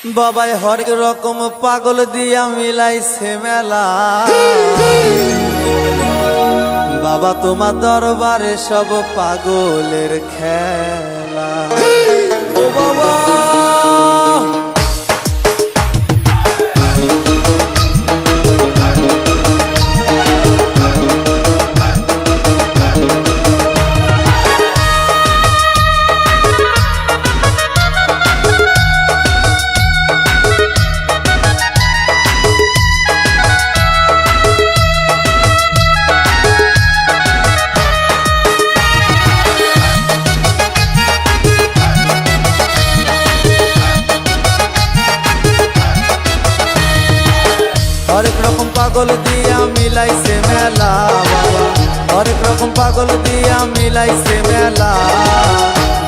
বাবাই হরেক রকম পাগল দিয়া মিলাইছে মেলা। বাবা তোমার দরবারে সব পাগলের খেলা। ও বাবা হরেক রকম পাগল দিয়া মিলাইছে মেলা। বাবা হরেক রকম পাগল দিয়া মিলাইছে মেলা।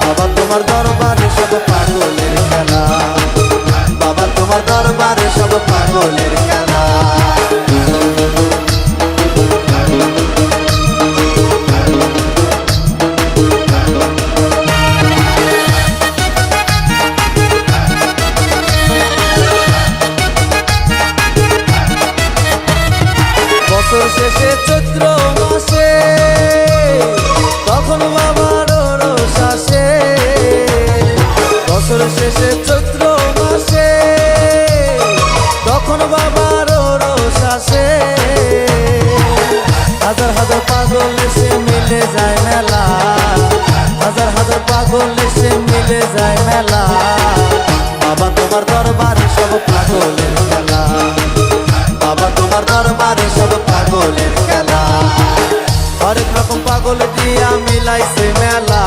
বাবা তোমার দরবারে সব পাগলের খেলা। বাবা তোমার দরবারে সব পাগলের খেলা। বছর শেষে চৈত্র মাসে তখন বাবার রোষ আসে। বছর শেষে চৈত্র মাসে তখন বাবার রোষ আসে। হাজার হাজার পাগল এসে মিলে যায় মেলা। হাজার হাজার পাগল এসে মিলে যায় মেলা। বাবা তোমার দরবারে সব পাগলের খেলা। বাবা তোমার দরবারে সব পাগলের খেলা। হরেক রকম পাগল দিয়া মিলাইছে মেলা।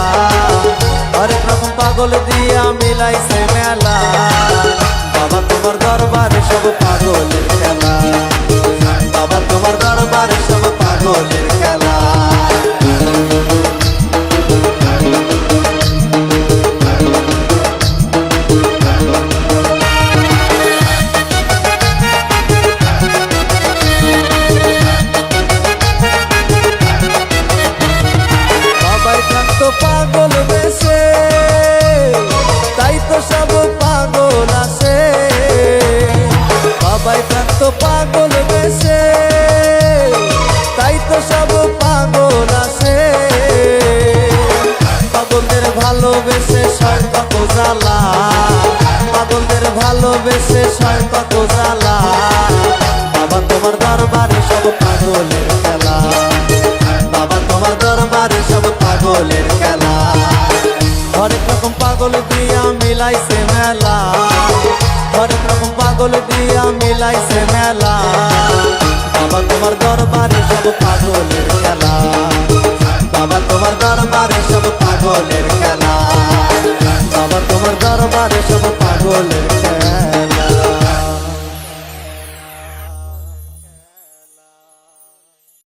হরেক রকম পাগল দিয়া মিলাইছে মেলা। বাবা তোমার দরবারে সব পাগলের খেলা। বাবা তোমার দরবারে সব পাগলের খেলা। পাগল বেশে তাই তো সব পাগল আসে। বাবাই প্রান্ত পাগল বেশে তাই তো সব পাগল আসে। পাগলদের ভালোবেসে সয় কত জ্বালা। পাগলদের ভালোবেসে সয় কত জ্বালা। বাবা তোমার দরবারে সব পাগলের খেলা। বাবা তোমার দরবারে সব পাগলের খেলা। হরেক রকম পাগল দিয়া মিলাইছে মেলা। হরেক রকম পাগল দিয়া মিলাইছে মেলা। বাবা তোমার দরবারে সব পাগলের খেলা। বাবা তোমার দরবারে সব পাগলের খেলা। বাবা তোমার দরবারে সব পাগলের